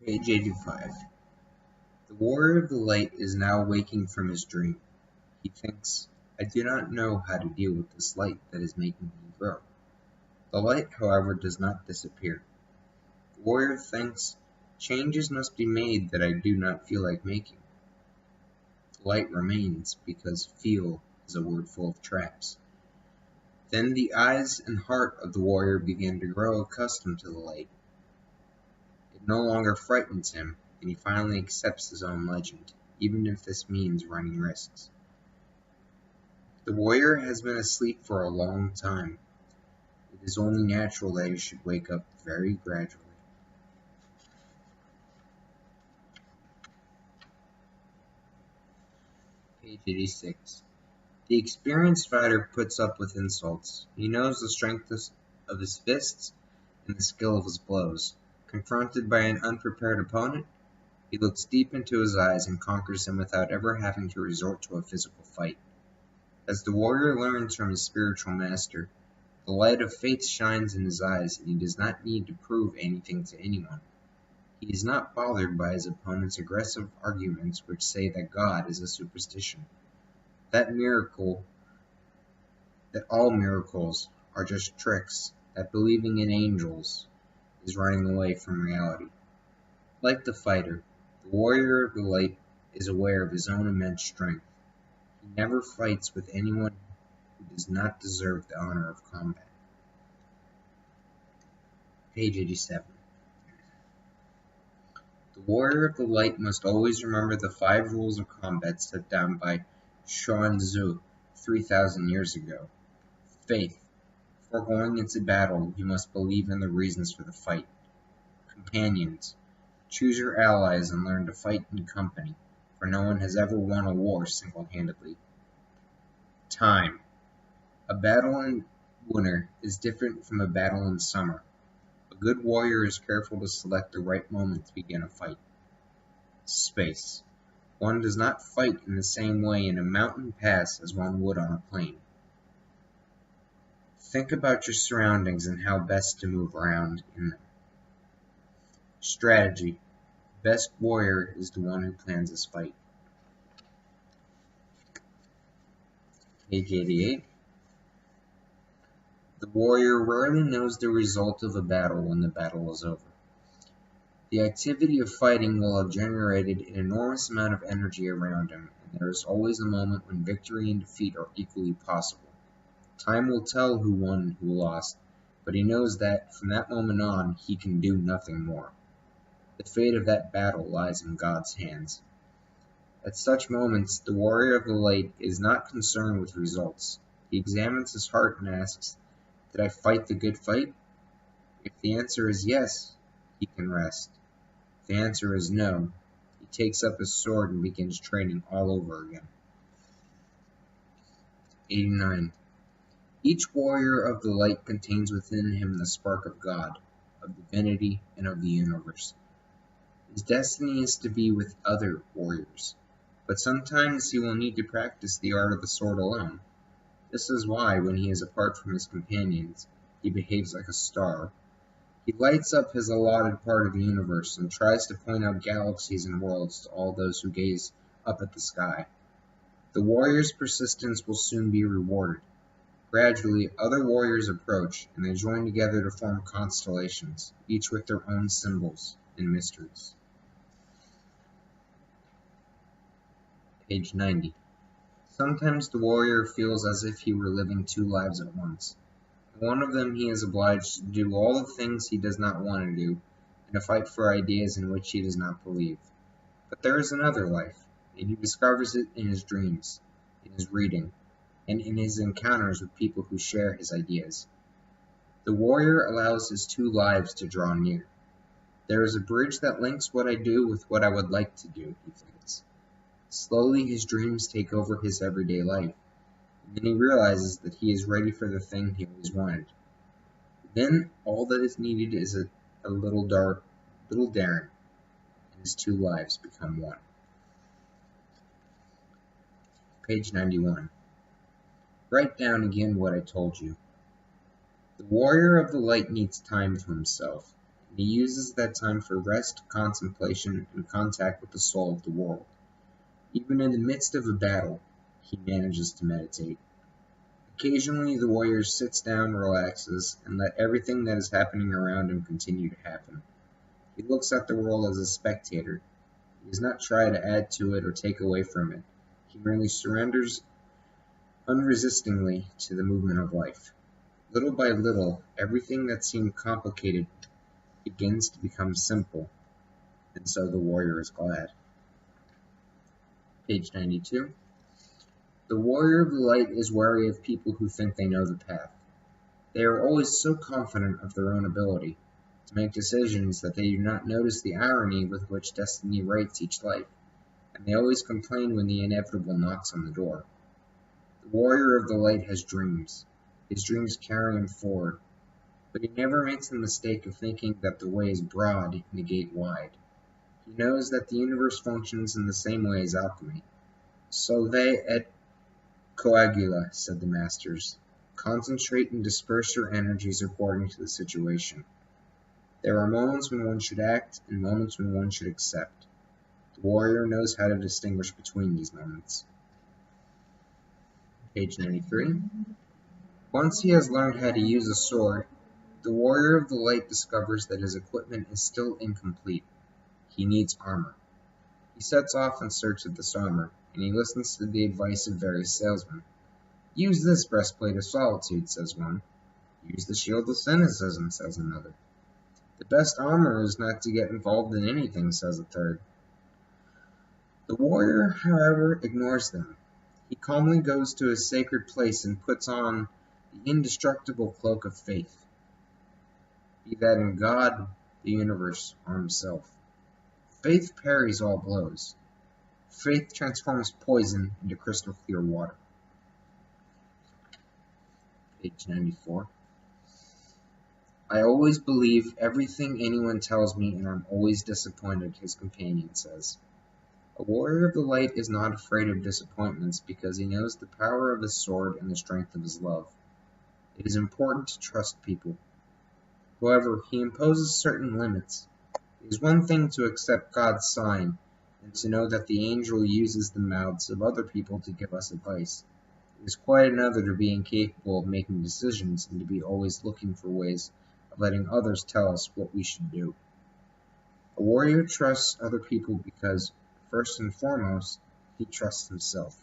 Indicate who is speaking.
Speaker 1: Page 85. The warrior of the light is now waking from his dream. He thinks, I do not know how to deal with this light that is making me grow. The light, however, does not disappear. The warrior thinks, changes must be made that I do not feel like making. The light remains because feel is a word full of traps. Then the eyes and heart of the warrior begin to grow accustomed to the light. It no longer frightens him, and he finally accepts his own legend, even if this means running risks. The warrior has been asleep for a long time. It is only natural that he should wake up very gradually. Page 86. The experienced fighter puts up with insults. He knows the strength of his fists and the skill of his blows. Confronted by an unprepared opponent, he looks deep into his eyes and conquers him without ever having to resort to a physical fight. As the warrior learns from his spiritual master, the light of faith shines in his eyes, and he does not need to prove anything to anyone. He is not bothered by his opponent's aggressive arguments which say that God is a superstition, that all miracles are just tricks, that believing in angels is running away from reality. Like the fighter, the warrior of the light is aware of his own immense strength. He never fights with anyone who does not deserve the honor of combat. Page 87. The warrior of the light must always remember the 5 rules of combat set down by Xuan Tzu 3,000 years ago. Faith. Before going into battle, you must believe in the reasons for the fight. Companions. Choose your allies and learn to fight in company, for no one has ever won a war single-handedly. Time. A battle in winter is different from a battle in summer. A good warrior is careful to select the right moment to begin a fight. Space. One does not fight in the same way in a mountain pass as one would on a plain. Think about your surroundings and how best to move around in them. Strategy. The best warrior is the one who plans his fight. Page 88. The warrior rarely knows the result of a battle when the battle is over. The activity of fighting will have generated an enormous amount of energy around him, and there is always a moment when victory and defeat are equally possible. Time will tell who won and who lost, but he knows that from that moment on he can do nothing more. The fate of that battle lies in God's hands. At such moments, the warrior of the light is not concerned with results. He examines his heart and asks, did I fight the good fight? If the answer is yes, he can rest. If the answer is no, he takes up his sword and begins training all over again. 89. Each warrior of the light contains within him the spark of God, of divinity, and of the universe. His destiny is to be with other warriors, but sometimes he will need to practice the art of the sword alone. This is why, when he is apart from his companions, he behaves like a star. He lights up his allotted part of the universe and tries to point out galaxies and worlds to all those who gaze up at the sky. The warrior's persistence will soon be rewarded. Gradually, other warriors approach, and they join together to form constellations, each with their own symbols and mysteries. Page 90. Sometimes the warrior feels as if he were living 2 lives at once. In one of them he is obliged to do all the things he does not want to do, and to fight for ideas in which he does not believe. But there is another life, and he discovers it in his dreams, in his reading, and in his encounters with people who share his ideas. The warrior allows his 2 lives to draw near. There is a bridge that links what I do with what I would like to do, he thinks. Slowly his dreams take over his everyday life, and then he realizes that he is ready for the thing he always wanted. Then all that is needed is a little daring, and his 2 lives become one. Page 91. Write down again what I told you. The warrior of the light needs time to himself. and he uses that time for rest, contemplation, and contact with the soul of the world. Even in the midst of a battle, he manages to meditate. Occasionally, the warrior sits down, relaxes, and let everything that is happening around him continue to happen. He looks at the world as a spectator. He does not try to add to it or take away from it. He merely surrenders unresistingly to the movement of life. Little by little, everything that seemed complicated begins to become simple, and so the warrior is glad. Page 92. The warrior of the light is wary of people who think they know the path. They are always so confident of their own ability to make decisions that they do not notice the irony with which destiny writes each life, and they always complain when the inevitable knocks on the door. The warrior of the light has dreams. His dreams carry him forward, but he never makes the mistake of thinking that the way is broad and the gate wide. He knows that the universe functions in the same way as alchemy. Solve et coagula, said the masters. Concentrate and disperse your energies according to the situation. There are moments when one should act and moments when one should accept. The warrior knows how to distinguish between these moments. Page 93. Once he has learned how to use a sword, the warrior of the light discovers that his equipment is still incomplete. He needs armor. He sets off in search of this armor, and he listens to the advice of various salesmen. Use this breastplate of solitude, says one. Use the shield of cynicism, says another. The best armor is not to get involved in anything, says a third. The warrior, however, ignores them. He calmly goes to a sacred place and puts on the indestructible cloak of faith, be that in God, the universe, or himself. Faith parries all blows. Faith transforms poison into crystal clear water. Page 94. I always believe everything anyone tells me, and I'm always disappointed, his companion says. A warrior of the light is not afraid of disappointments because he knows the power of his sword and the strength of his love. It is important to trust people. However, he imposes certain limits. It is one thing to accept God's sign and to know that the angel uses the mouths of other people to give us advice. It is quite another to be incapable of making decisions and to be always looking for ways of letting others tell us what we should do. A warrior trusts other people because, first and foremost, he trusts himself.